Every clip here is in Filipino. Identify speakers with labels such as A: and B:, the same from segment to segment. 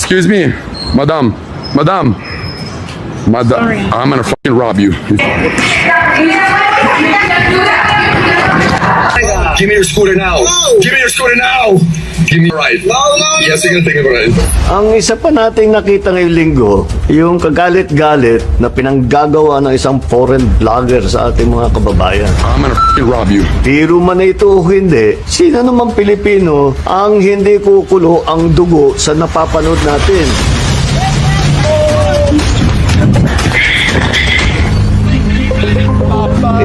A: Excuse me, madam. I'm gonna fucking rob you. Give me your scooter now. Give me your scooter now. Give me a ride. Yes, you're gonna take a ride.
B: Ang isa pa nating nakita ngayong linggo, yung kagalit-galit na pinanggagawa ng isang foreign vlogger sa ating mga kababayan.
A: I'm gonna fucking rob you.
B: Biro man na ito o hindi, sino naman Pilipino ang hindi kukulo ang dugo sa napapanood natin?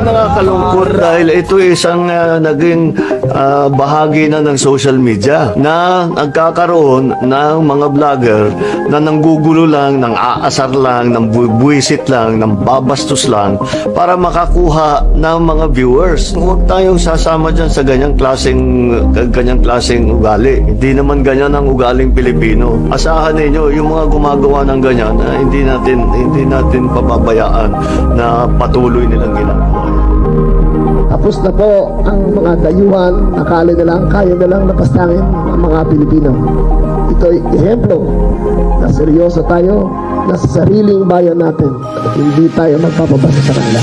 B: Nakakalungkot dahil ito isang naging bahagi na ng social media na nagkakaroon ng mga vlogger na nanggugulo lang, nang aasar lang, nang buwisit lang, nang babastos lang para makakuha ng mga viewers. Huwag tayong sasama dyan sa ganyang klaseng ugali. Hindi naman ganyan ang ugaling Pilipino. Asahan ninyo yung mga gumagawa ng ganyan na hindi natin pababayaan na patuloy nilang ginagawa.
C: Tapos na po ang mga dayuhan, akala na lang, kaya na lang napastangin ang mga Pilipino. Ito'y ehemplo na seryoso tayo na sa sariling bayan natin at hindi tayo magpapabasa sa kanila.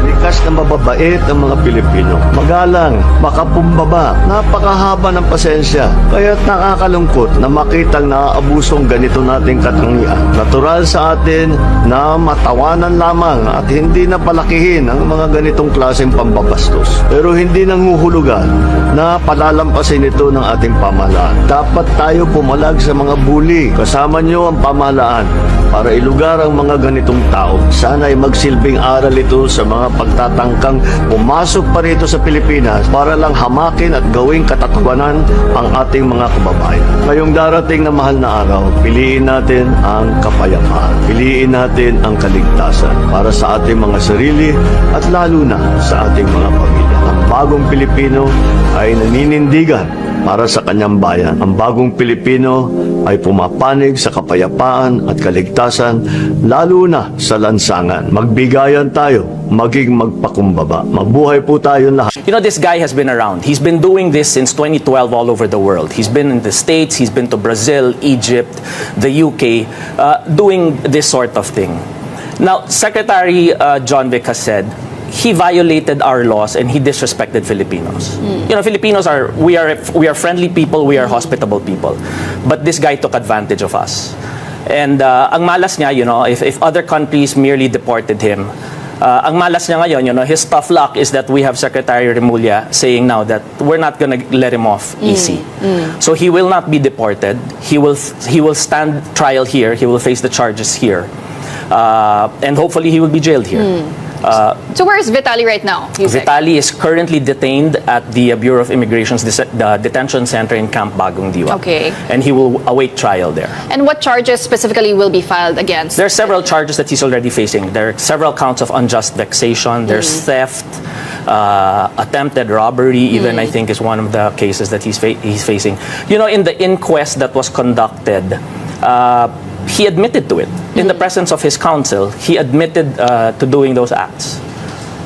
B: Likas na mababait ang mga Pilipino. Magalang, makapumbaba, napakahaba ng pasensya. Kaya't nakakalungkot na makitang naaabusong ganito nating katangian. Natural sa atin na matawanan lamang at hindi na palakihin ang mga ganitong klaseng pambabastos. Pero hindi nanghuhulugan na palalampasin ito ng ating pamahalaan. Dapat tayo pumalag sa mga bully. Kasama nyo ang pamahalaan para ilugar ang mga ganitong tao. Sana ay magsilbing aral ito sa mga pagtatangkang pumasok pa rito sa Pilipinas para lang hamakin at gawing katatawanan ang ating mga kababayan. Ngayong darating na mahal na araw, piliin natin ang kapayapaan. Piliin natin ang kaligtasan para sa ating mga sarili at lalo na sa ating mga pamilya. Ang bagong Pilipino ay naninindigan para sa kanyang bayan. Ang bagong Pilipino ay pumapanig sa kapayapaan at kaligtasan, lalo na sa lansangan. Magbigayan tayo, maging magpakumbaba. Mabuhay po tayong lahat.
D: You know, this guy has been around. He's been doing this since 2012 all over the world. He's been in the States, he's been to Brazil, Egypt, the UK, doing this sort of thing. Now, Secretary John Vic has said, he violated our laws and he disrespected Filipinos. You know, Filipinos we are friendly people, we are hospitable people. But this guy took advantage of us. And ang malas niya, you know, if other countries merely deported him, ang malas niya ngayon, you know, his tough luck is that we have Secretary Remulla saying now that we're not gonna let him off easy. So he will not be deported. He will stand trial here. He will face the charges here. And hopefully he will be jailed here.
E: So where is Vitali right now?
D: Vitali is currently detained at the Bureau of Immigration's detention center in Camp Bagong Diwa.
E: Okay.
D: And he will await trial there.
E: And what charges specifically will be filed against?
D: There are several charges that he's already facing. There are several counts of unjust vexation. There's theft, attempted robbery, even I think is one of the cases that he's facing. You know, in the inquest that was conducted, he admitted to it. In the presence of his counsel, he admitted to doing those acts.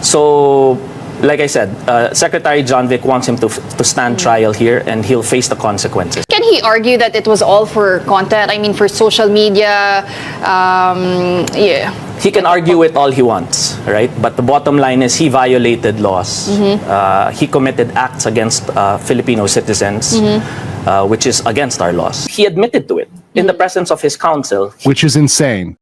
D: So, like I said, Secretary John Vic wants him to stand trial here and he'll face the consequences.
E: Can he argue that it was all for content? I mean, for social media? Yeah.
D: He can argue it all he wants, right? But the bottom line is he violated laws. He committed acts against Filipino citizens, which is against our laws. He admitted to it in the presence of his counsel.
F: Which is insane.